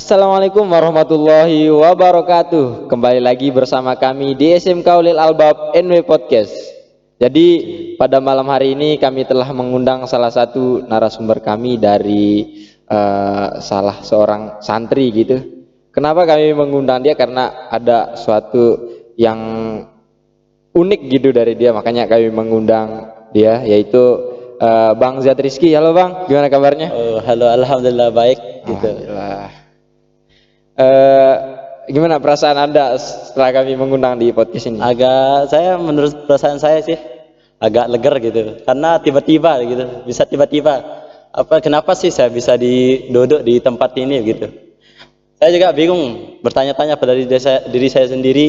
Assalamualaikum warahmatullahi wabarakatuh. Kembali lagi bersama kami di SMK Ulil Albab NW Podcast. Jadi pada malam hari ini kami telah mengundang salah satu narasumber kami dari salah seorang santri gitu. Kenapa kami mengundang dia? Karena ada suatu yang unik gitu dari dia, makanya kami mengundang dia, yaitu Bang Ziyad Rizky. Halo Bang, gimana kabarnya? Halo, alhamdulillah baik gitu. Alhamdulillah. Gimana perasaan Anda setelah kami mengundang di podcast ini? Menurut perasaan saya sih agak leger gitu, karena tiba-tiba gitu, bisa tiba-tiba. Kenapa sih saya bisa duduk di tempat ini gitu? Saya juga bingung, bertanya-tanya pada diri saya sendiri,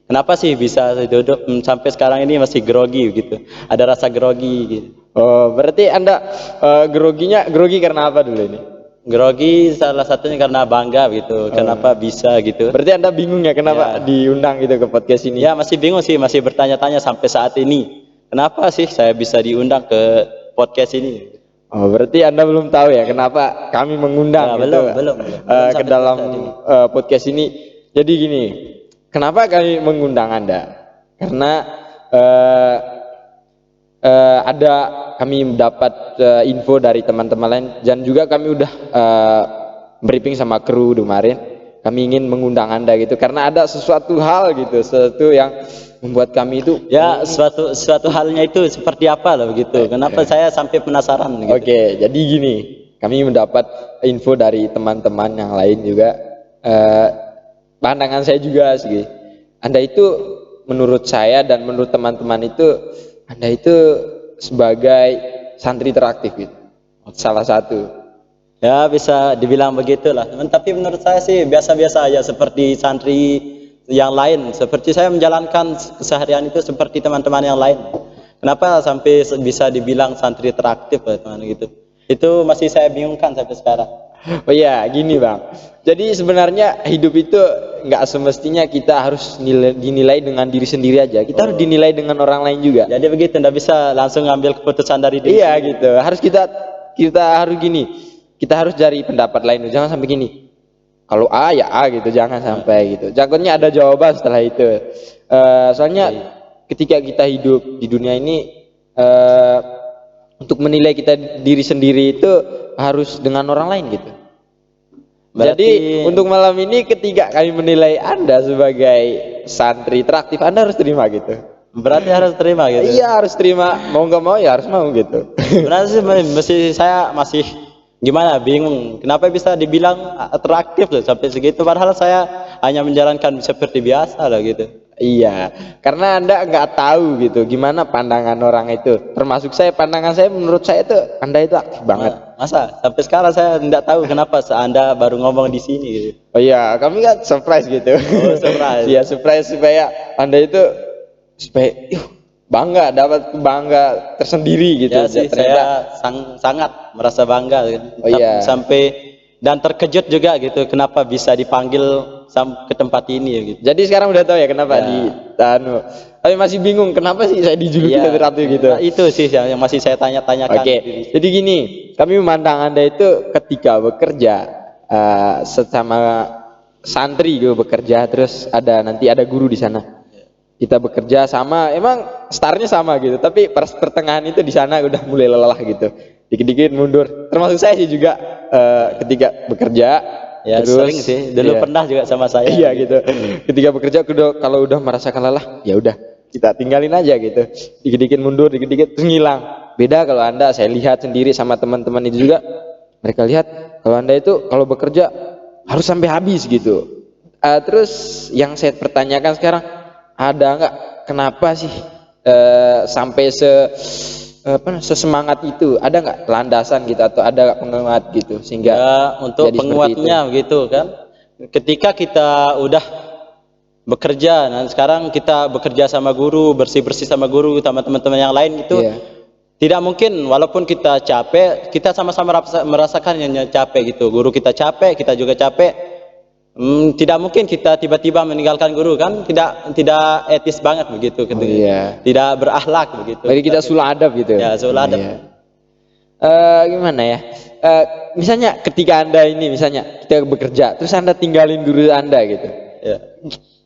kenapa sih bisa duduk sampai sekarang ini masih grogi gitu, ada rasa grogi gitu. Oh, berarti Anda grogi karena apa dulu ini? Grogi salah satunya karena bangga gitu, kenapa bisa gitu. Berarti Anda bingung ya kenapa diundang gitu ke podcast ini? Ya masih bingung sih, masih bertanya-tanya sampai saat ini. Kenapa sih saya bisa diundang ke podcast ini? Oh, berarti Anda belum tahu ya kenapa kami mengundang Ya, gitu belum ke dalam podcast ini. Jadi gini, kenapa kami mengundang Anda? Karena ada kami mendapat info dari teman-teman lain, dan juga kami udah briefing sama kru kemarin. Kami ingin mengundang Anda gitu karena ada sesuatu hal gitu, sesuatu yang membuat kami itu suatu halnya itu seperti apa loh begitu. Kenapa saya sampai penasaran gitu. Oke, jadi gini, kami mendapat info dari teman-teman yang lain juga, pandangan saya juga sih. Anda itu menurut saya dan menurut teman-teman itu, Anda itu sebagai santri teraktif gitu. Salah satu. Ya bisa dibilang begitulah. Tapi menurut saya sih biasa-biasa aja seperti santri yang lain. Seperti saya menjalankan keseharian itu seperti teman-teman yang lain. Kenapa sampai bisa dibilang santri teraktif teman gitu? Itu masih saya bingungkan sampai sekarang. Oh iya, gini Bang. Jadi sebenarnya hidup itu nggak semestinya kita harus dinilai dengan diri sendiri aja. Kita harus dinilai dengan orang lain juga. Jadi begitu, nggak bisa langsung ngambil keputusan dari diri. Iya gitu. Harus kita harus gini. Kita harus cari pendapat lain. Jangan sampai gini. Kalau A ya A gitu. Jangan sampai gitu. Takutnya ada jawaban setelah itu. Soalnya ketika kita hidup di dunia ini, untuk menilai kita diri sendiri itu harus dengan orang lain gitu. Jadi untuk malam ini ketika kami menilai Anda sebagai santri teraktif, Anda harus terima gitu. Berarti harus terima gitu. Iya, harus terima. Mau nggak mau ya harus mau gitu. Sebenarnya sih saya masih gimana, bingung. Kenapa bisa dibilang teraktif loh sampai segitu, padahal saya hanya menjalankan seperti biasa lah gitu. Iya, karena Anda nggak tahu gitu gimana pandangan orang itu. Termasuk saya, pandangan saya menurut saya itu Anda itu aktif banget. Masa sampai sekarang saya tidak tahu kenapa Anda baru ngomong di sini gitu. Oh iya, kami kan surprise gitu. Oh, surprise. Iya, surprise supaya Anda itu bangga, dapat bangga tersendiri gitu. Ya sih, saya sangat merasa bangga gitu. Oh iya. Sampai dan terkejut juga gitu kenapa bisa dipanggil ke tempat ini gitu. Jadi sekarang udah tahu ya kenapa tapi masih bingung kenapa sih saya dijuluki ratu gitu. Nah, itu sih yang masih saya tanya-tanyakan. Oke. Jadi gini, kami memandang Anda itu ketika bekerja sesama santri gitu, bekerja terus nanti ada guru di sana. Kita bekerja sama, emang startnya sama gitu, tapi pertengahan itu di sana udah mulai lelah gitu, dikit-dikit mundur. Termasuk saya sih juga ketika bekerja. Ya terus, sering sih, dulu pernah juga sama saya. Iya gitu. Ketika bekerja kalau udah merasakan lelah, ya udah kita tinggalin aja gitu. Dikit-dikit mundur, dikit-dikit terus ngilang. Beda kalau Anda, saya lihat sendiri sama teman-teman itu juga, mereka lihat kalau Anda itu kalau bekerja harus sampai habis gitu. Terus yang saya pertanyakan sekarang, ada nggak kenapa sih sampai sesemangat itu? Ada nggak landasan gitu atau ada penguat gitu sehingga untuk penguatnya gitu kan? Ketika kita udah bekerja, dan sekarang kita bekerja sama guru, bersih-bersih sama guru, sama teman-teman yang lain itu, tidak mungkin walaupun kita capek, kita sama-sama merasakan yang capek gitu. Guru kita capek, kita juga capek. Tidak mungkin kita tiba-tiba meninggalkan guru kan, tidak etis banget begitu gitu. Tidak berakhlak begitu. Jadi kita sul adab gitu. Ya, sul adab. Gimana ya? misalnya ketika Anda ini misalnya kita bekerja terus Anda tinggalin guru Anda gitu. Ya.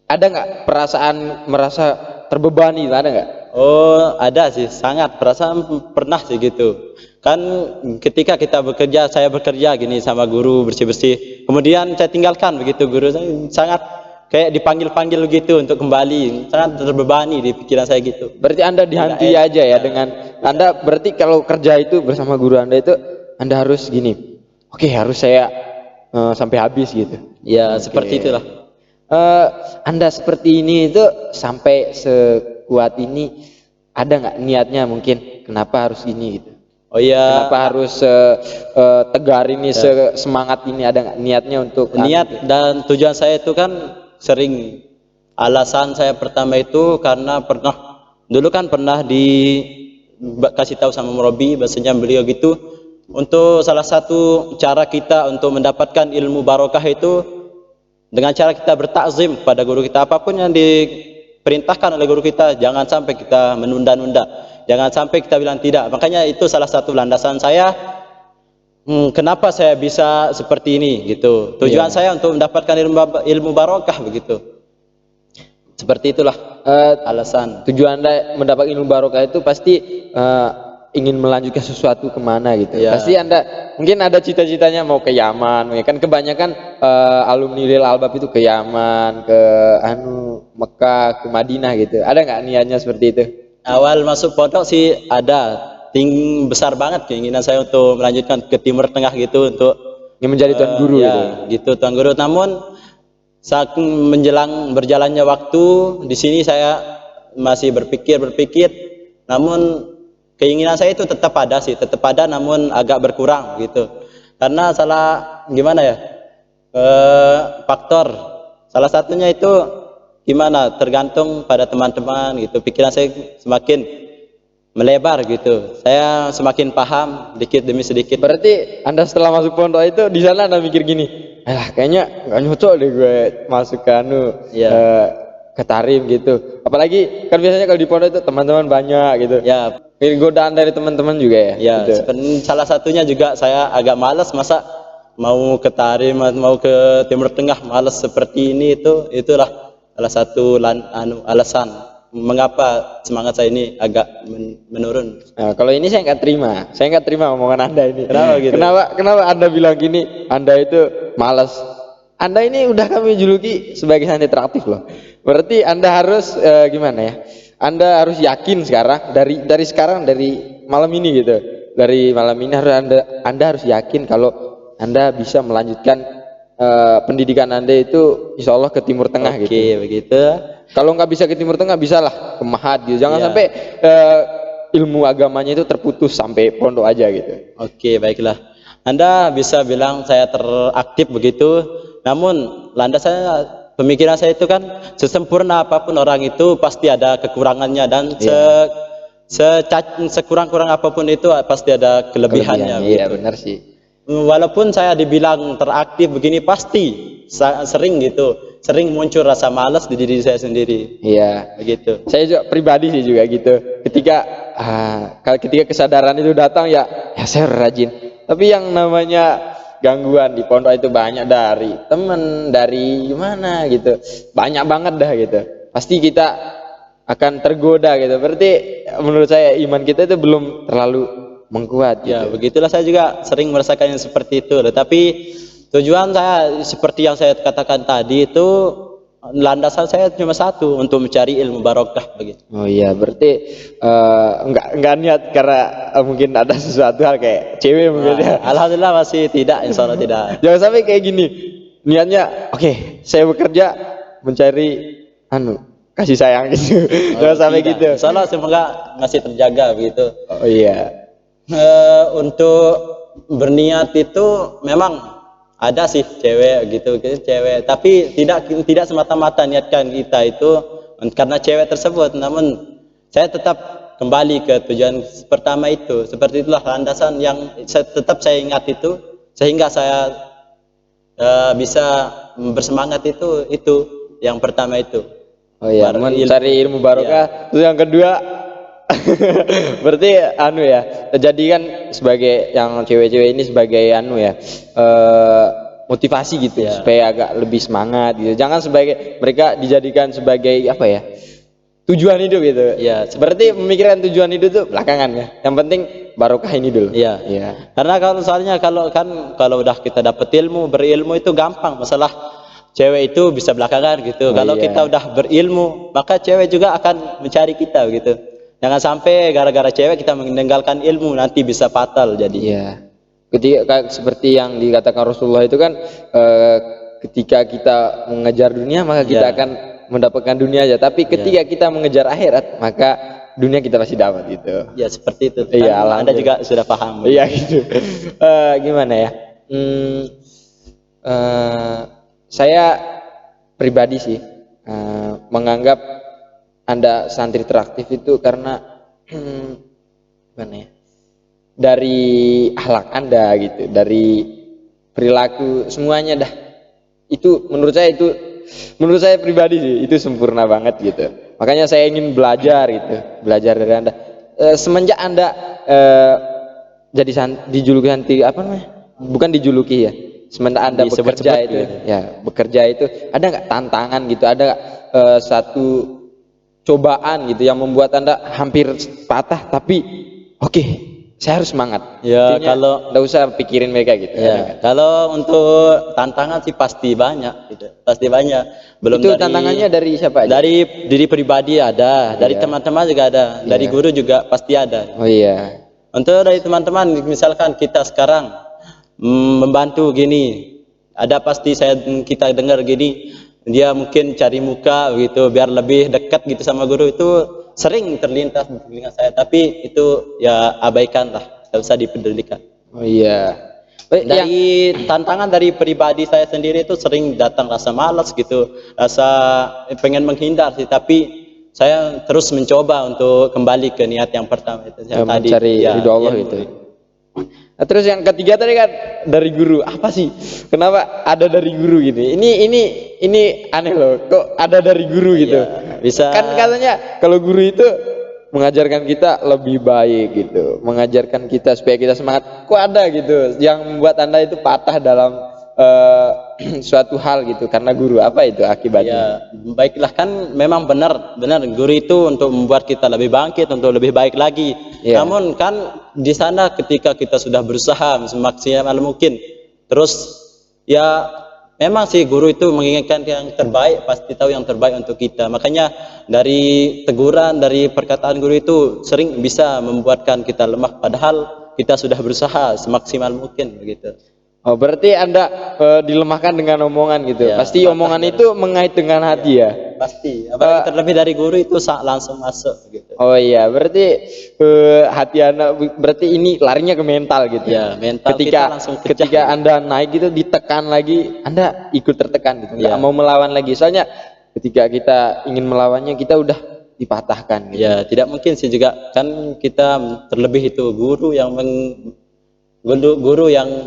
Ada nggak perasaan merasa terbebani, ada nggak? Oh, ada sih, sangat perasaan pernah sih gitu. Kan ketika kita bekerja, saya bekerja gini sama guru bersih-bersih. Kemudian saya tinggalkan begitu guru, saya sangat kayak dipanggil-panggil gitu untuk kembali. Sangat terbebani di pikiran saya gitu. Berarti Anda dihantui aja ya dengan Anda, berarti kalau kerja itu bersama guru Anda itu Anda harus gini. Oke, harus saya sampai habis gitu. Ya, seperti itulah. Anda seperti ini itu sampai sekuat ini, ada nggak niatnya mungkin kenapa harus ini gitu? Oh iya. Kenapa harus tegar ini, semangat ini, ada nggak niatnya untuk niat dan tujuan saya itu kan sering, alasan saya pertama itu karena dulu kan pernah dikasih tahu sama murabi, bahasanya beliau gitu, untuk salah satu cara kita untuk mendapatkan ilmu barokah itu dengan cara kita bertakzim pada guru kita. Apapun yang diperintahkan oleh guru kita, jangan sampai kita menunda-nunda, jangan sampai kita bilang tidak. Makanya itu salah satu landasan saya, kenapa saya bisa seperti ini gitu. Tujuan saya untuk mendapatkan ilmu barokah begitu. Seperti itulah alasan. Tujuan Anda mendapat ilmu barokah itu pasti ingin melanjutkan sesuatu kemana gitu. Ya. Pasti Anda mungkin ada cita-citanya mau ke Yaman, ya kan kebanyakan alumni Lil Albab itu ke Yaman, ke Mekah, ke Madinah gitu. Ada nggak niatnya seperti itu? Awal masuk pondok sih ada, besar banget keinginan saya untuk melanjutkan ke Timur Tengah gitu, untuk ingin menjadi tuan guru gitu tuan guru. Namun saat menjelang berjalannya waktu di sini saya masih berpikir, namun keinginan saya itu tetap ada, namun agak berkurang gitu. Karena gimana ya, faktor salah satunya itu gimana, tergantung pada teman-teman gitu. Pikiran saya semakin melebar gitu, saya semakin paham dikit demi sedikit. Berarti Anda setelah masuk pondok itu di sana Anda mikir gini, kayaknya nggak nyocok deh gue masuk ke ke Tarim gitu. Apalagi kan biasanya kalau di pondok itu teman-teman banyak gitu. Ya, godaan dari teman-teman juga ya. Ya, gitu. Salah satunya juga saya agak malas, masa mau ke Tarim, mau ke Timur Tengah, malas seperti ini. Itulah salah satu alasan mengapa semangat saya ini agak menurun. Nah, kalau ini saya nggak terima omongan Anda ini. Kenapa gitu? Kenapa Anda bilang gini? Anda itu malas. Anda ini udah kami juluki sebagai santri teraktif loh. Berarti Anda harus gimana ya? Anda harus yakin sekarang dari malam ini gitu. Dari malam ini Anda harus yakin kalau Anda bisa melanjutkan pendidikan Anda itu insya Allah ke Timur Tengah gitu. Oke, begitu. Kalau nggak bisa ke Timur Tengah, bisalah ke Mahat gitu. Jangan sampai ilmu agamanya itu terputus sampai pondok aja gitu. Oke, baiklah. Anda bisa bilang saya teraktif begitu, namun landasannya, pemikiran saya itu kan sesempurna apapun orang itu pasti ada kekurangannya, dan sekurang-kurang apapun itu pasti ada kelebihannya. Iya, benar sih. Walaupun saya dibilang teraktif begini, pasti sering muncul rasa malas di diri saya sendiri. Iya, begitu. Saya juga pribadi sih juga gitu. Ketika kesadaran itu datang ya saya rajin. Tapi yang namanya gangguan di pondok itu banyak, dari temen, dari gimana gitu, banyak banget dah gitu. Pasti kita akan tergoda gitu. Berarti menurut saya iman kita itu belum terlalu mengkuat gitu. Ya, begitulah saya juga sering merasakan yang seperti itu. Tetapi tujuan saya seperti yang saya katakan tadi itu, landasan saya cuma satu, untuk mencari ilmu barokah begitu. Oh iya, berarti enggak niat karena mungkin ada sesuatu hal kayak cewek mungkin ya. Alhamdulillah masih tidak, insya Allah tidak. Jangan sampai kayak gini. Niatnya oke, saya bekerja mencari kasih sayang gitu. Jangan sampai gitu. Insya Allah semoga masih terjaga begitu. Oh iya. Untuk berniat itu memang ada sih cewek gitu, tapi tidak semata-mata niatkan kita itu karena cewek tersebut, namun saya tetap kembali ke tujuan pertama itu. Seperti itulah landasan yang tetap saya ingat itu, sehingga saya bisa bersemangat itu yang pertama itu. Oh iya, mencari ilmu barokah. Terus yang kedua Berarti anu ya, jadi kan sebagai yang cewek-cewek ini sebagai anu ya, motivasi gitu Ya. supaya agak lebih semangat gitu. Jangan sebagai mereka dijadikan sebagai apa ya? Tujuan hidup gitu. Ya, Berarti memikirkan tujuan hidup tuh belakangan ya. Yang penting barokah ini dulu. Iya. Iya. Karena soalnya kalau udah kita dapet ilmu, berilmu itu gampang. Masalah cewek itu bisa belakangan gitu. Oh, Kalau iya. kita udah berilmu, maka cewek juga akan mencari kita gitu. Jangan sampai gara-gara cewek kita meninggalkan ilmu, nanti bisa fatal jadi. Iya. Ketika seperti yang dikatakan Rasulullah itu kan ketika kita mengejar dunia maka kita Iya. akan mendapatkan dunia aja. Tapi ketika kita mengejar akhirat maka dunia kita pasti dapat gitu. Ya seperti itu. Iya, Kan Anda juga sudah paham. Iya gitu. Gimana ya? Saya pribadi sih menganggap Anda santri teraktif itu karena gimana ya? Dari akhlak Anda gitu, dari perilaku semuanya dah. Itu menurut saya pribadi sih itu sempurna banget gitu. Makanya saya ingin belajar gitu, belajar dari Anda. Semenjak Anda jadi dijuluki santri apa namanya? Bukan dijuluki ya. Semenjak Anda bekerja itu, gitu. ya bekerja itu ada nggak tantangan gitu? Ada nggak satu cobaan gitu yang membuat Anda hampir patah tapi oke, saya harus semangat. Ya, Intinya, kalau nggak usah pikirin mereka gitu. ya, kalau untuk tantangan sih pasti banyak gitu. Pasti banyak. Belum Itu dari tantangannya dari siapa aja? dari diri pribadi ada, dari teman-teman juga ada, dari guru juga pasti ada. Oh iya. Untuk dari teman-teman, misalkan kita sekarang membantu gini, ada pasti kita dengar gini, dia mungkin cari muka gitu biar lebih dekat gitu sama guru, itu sering terlintas di telinga saya, tapi itu ya abaikan lah, tidak usah dipedulikan. Oh iya. Dari tantangan dari pribadi saya sendiri itu sering datang rasa malas gitu, rasa pengen menghindar sih, tapi saya terus mencoba untuk kembali ke niat yang pertama itu yang tadi, mencari ridho Allah gitu. Nah, terus yang ketiga tadi kan dari guru. Apa sih? Kenapa ada dari guru gini? Ini aneh loh. Kok ada dari guru gitu? Ya, bisa. Kan katanya kalau guru itu mengajarkan kita lebih baik gitu, mengajarkan kita supaya kita semangat. Kok ada gitu yang membuat Anda itu patah dalam suatu hal gitu karena guru? Apa itu akibatnya? Ya, baiklah, kan memang benar guru itu untuk membuat kita lebih bangkit, untuk lebih baik lagi. Ya. Namun kan di sana ketika kita sudah berusaha semaksimal mungkin, terus ya memang sih guru itu menginginkan yang terbaik, pasti tahu yang terbaik untuk kita. Makanya dari teguran, dari perkataan guru itu sering bisa membuatkan kita lemah, padahal kita sudah berusaha semaksimal mungkin begitu. Oh, berarti Anda dilemahkan dengan omongan gitu. Ya, Pasti omongan itu mengait dengan hati ya. Pasti. Apalagi terlebih dari guru itu langsung masuk gitu. Oh iya, berarti hati Anda berarti ini larinya ke mental gitu. Ya, mental ketika kita langsung pecah. ketika Anda naik gitu ditekan lagi, Anda ikut tertekan gitu. Nggak Ya. mau melawan lagi. Soalnya ketika kita ingin melawannya kita udah dipatahkan gitu. Ya, tidak mungkin sih juga kan kita terlebih itu guru yang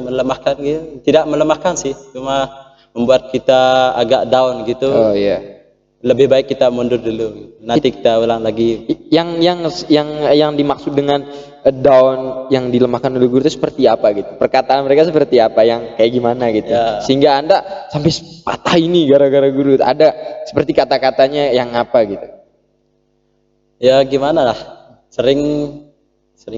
melemahkan gitu. Tidak melemahkan sih, cuma membuat kita agak down gitu. Oh iya. Lebih baik kita mundur dulu. Nanti kita ulang lagi. Yang dimaksud dengan down yang dilemahkan oleh guru itu seperti apa gitu? Perkataan mereka seperti apa? Yang kayak gimana gitu? Ya. Sehingga Anda sampai patah ini gara-gara guru. Ada seperti kata-katanya yang apa gitu? Ya gimana lah. Sering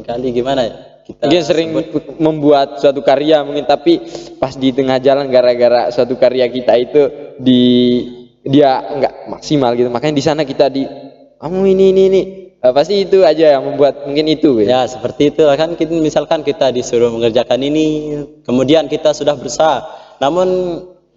kali gimana ya? Dia sering membuat suatu karya mungkin, tapi pas di tengah jalan gara-gara suatu karya kita itu dia nggak maksimal gitu, makanya di sana kita kamu ini pasti itu aja yang membuat mungkin itu ya seperti itu kan. Misalkan kita disuruh mengerjakan ini, kemudian kita sudah berusaha, namun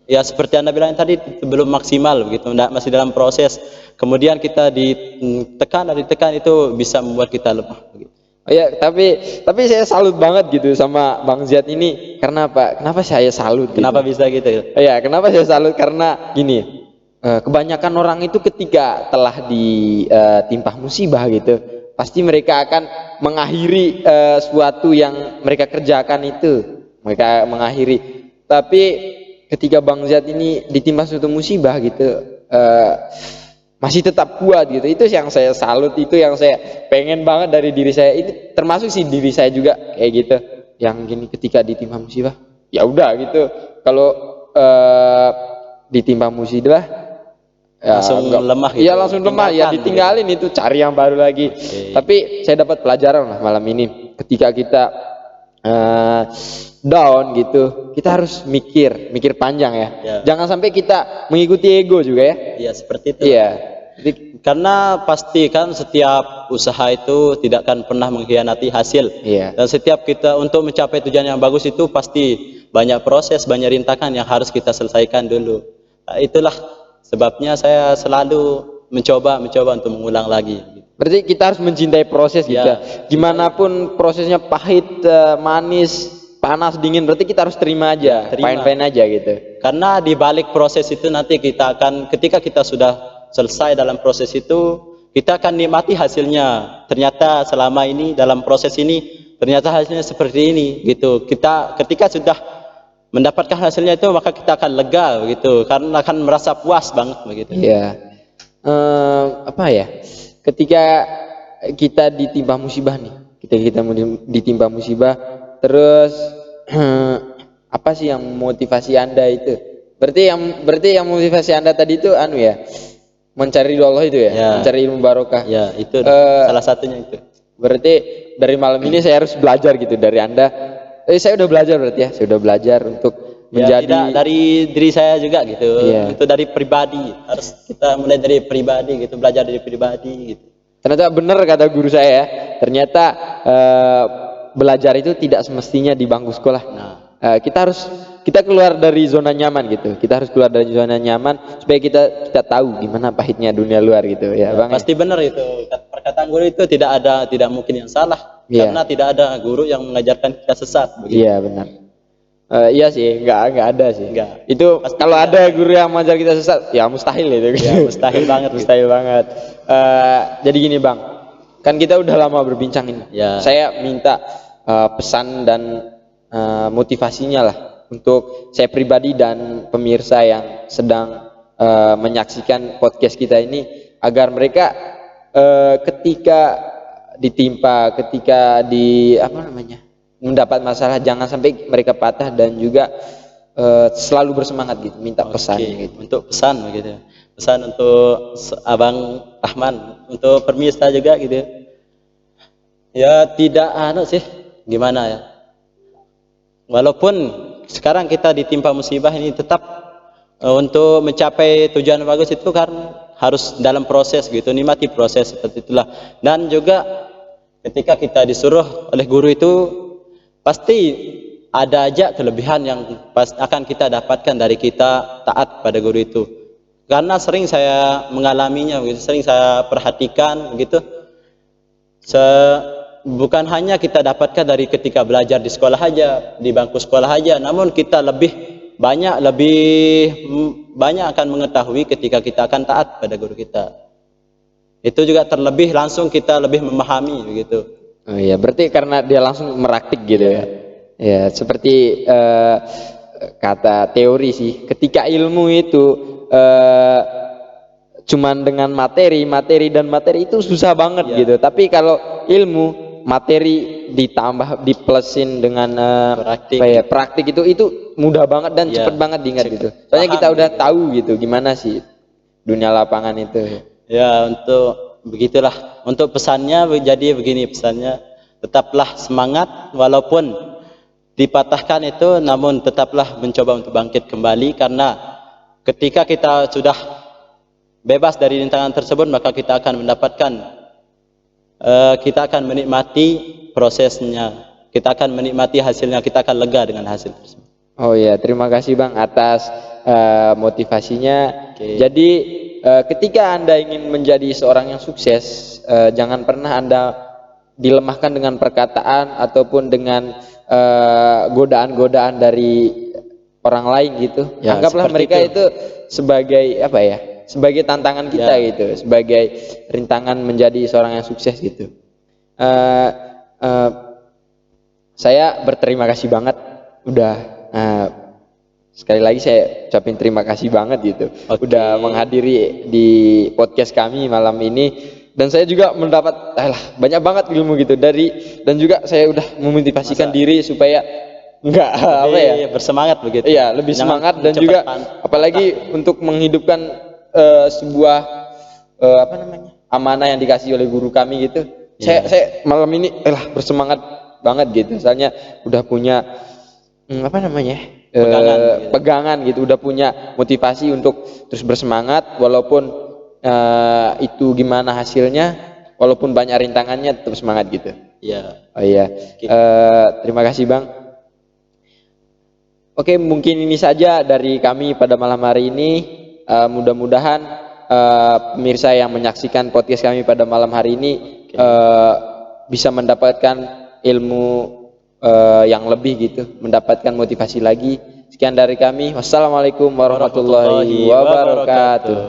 ya seperti Anda bilang tadi belum maksimal begitu, masih dalam proses, kemudian kita ditekan itu bisa membuat kita lemah begitu. Oh ya, tapi saya salut banget gitu sama Bang Ziad ini. Karena apa? Kenapa saya salut? Kenapa bisa gitu? Ya, kenapa saya salut? Karena gini, kebanyakan orang itu ketika telah ditimpa musibah gitu, pasti mereka akan mengakhiri suatu yang mereka kerjakan itu, mereka mengakhiri. Tapi ketika Bang Ziad ini ditimpa suatu musibah gitu, masih tetap kuat gitu. Itu yang saya salut, itu yang saya pengen banget dari diri saya. Ini termasuk sih diri saya juga kayak gitu. Yang gini, ketika ditimpa musibah, ya udah gitu. Kalau ditimpa musibah ya Langsung lemah gitu. iya langsung lemah ya, ditinggalin gitu. Itu cari yang baru lagi. Tapi saya dapat pelajaran lah malam ini, ketika kita down gitu, kita harus mikir panjang ya. Jangan sampai kita mengikuti ego juga ya. Iya, seperti itu. Iya. Karena pasti kan setiap usaha itu tidak akan pernah mengkhianati hasil. Iya. Dan setiap kita untuk mencapai tujuan yang bagus itu pasti banyak proses, banyak rintangan yang harus kita selesaikan dulu. Nah, itulah sebabnya saya selalu mencoba untuk mengulang lagi. Berarti kita harus mencintai proses gitu ya. Gimanapun prosesnya pahit, manis, panas, dingin, berarti kita harus terima aja, fine-fine aja gitu. Karena di balik proses itu nanti kita akan, ketika kita sudah selesai dalam proses itu, kita akan nikmati hasilnya. Ternyata selama ini dalam proses ini ternyata hasilnya seperti ini gitu. Kita ketika sudah mendapatkan hasilnya itu, maka kita akan lega begitu, karena akan merasa puas banget begitu. Iya. Apa ya? Ketika kita ditimpa musibah nih, kita ditimpa musibah, terus apa sih yang motivasi Anda itu? Berarti yang motivasi Anda tadi itu ya, mencari ridho Allah itu ya, mencari ilmu barokah. Ya, itu salah satunya itu. Berarti dari malam ini saya harus belajar gitu dari Anda. Saya udah belajar berarti ya, saya udah belajar untuk menjadi tidak dari diri saya juga gitu. Itu dari pribadi. Harus kita mulai dari pribadi gitu, belajar dari pribadi gitu. Ternyata benar kata guru saya ya. Ternyata belajar itu tidak semestinya di bangku sekolah. Kita keluar dari zona nyaman gitu. Kita harus keluar dari zona nyaman supaya kita tahu gimana pahitnya dunia luar gitu ya, Bang. Pasti benar itu. Perkataan guru itu tidak mungkin yang salah. Karena tidak ada guru yang mengajarkan kita sesat begitu. Iya, benar. Iya sih, nggak ada sih. Itu pasti kalau ada guru yang mengajar kita sesat, ya mustahil itu. Ya, mustahil banget. Mustahil banget. Jadi gini Bang, kan kita udah lama berbincang ini. Saya minta pesan dan motivasinya lah untuk saya pribadi dan pemirsa yang sedang menyaksikan podcast kita ini, agar mereka ketika ditimpa, ketika mendapat masalah, jangan sampai mereka patah, dan juga selalu bersemangat gitu. Minta pesan gitu. Untuk pesan begitu. Pesan untuk Abang Rahman, untuk pemirsa juga gitu. Ya tidak sih, gimana ya? Walaupun sekarang kita ditimpa musibah ini, tetap untuk mencapai tujuan bagus itu kan harus dalam proses gitu, nikmati proses seperti itulah. Dan juga ketika kita disuruh oleh guru itu, pasti ada aja kelebihan yang akan kita dapatkan dari kita taat pada guru itu. Karena sering saya mengalaminya begitu, sering saya perhatikan begitu. Bukan hanya kita dapatkan dari ketika belajar di sekolah aja, di bangku sekolah aja, namun kita lebih banyak akan mengetahui ketika kita akan taat pada guru kita. Itu juga terlebih langsung kita lebih memahami begitu. Oh iya, berarti karena dia langsung meraktik gitu ya. Ya, seperti kata teori sih, ketika ilmu itu cuman dengan materi itu susah banget gitu. Tapi kalau ilmu, materi ditambah diplusin dengan praktik itu mudah banget dan cepet banget diingat gitu. Soalnya kita udah tahu gitu gimana sih dunia lapangan itu. Ya, untuk begitulah. Untuk pesannya jadi begini, pesannya tetaplah semangat walaupun dipatahkan itu, namun tetaplah mencoba untuk bangkit kembali, karena ketika kita sudah bebas dari rintangan tersebut, maka kita akan mendapatkan, kita akan menikmati prosesnya, kita akan menikmati hasilnya, kita akan lega dengan hasil tersebut. Oh ya, terima kasih Bang atas motivasinya. Jadi ketika Anda ingin menjadi seorang yang sukses, jangan pernah Anda dilemahkan dengan perkataan ataupun dengan godaan-godaan dari orang lain gitu. Anggaplah mereka itu sebagai sebagai tantangan kita gitu, sebagai rintangan menjadi seorang yang sukses gitu. Saya berterima kasih banget udah sekali lagi saya ucapin terima kasih banget gitu. Oke. Udah menghadiri di podcast kami malam ini, dan saya juga mendapat banyak banget ilmu gitu dan juga saya udah memotivasikan diri supaya enggak apa ya, bersemangat begitu. iya, lebih Jangan semangat, dan cepat juga apalagi untuk menghidupkan sebuah amanah yang dikasih oleh guru kami gitu. Saya malam ini bersemangat banget gitu. Misalnya udah punya pegangan gitu, udah punya motivasi untuk terus bersemangat walaupun itu gimana hasilnya, walaupun banyak rintangannya tetap semangat gitu. Iya. Oh iya. Terima kasih Bang. Oke, mungkin ini saja dari kami pada malam hari ini. Mudah-mudahan pemirsa yang menyaksikan podcast kami pada malam hari ini bisa mendapatkan ilmu yang lebih gitu, mendapatkan motivasi lagi. Sekian dari kami. Wassalamualaikum warahmatullahi wabarakatuh.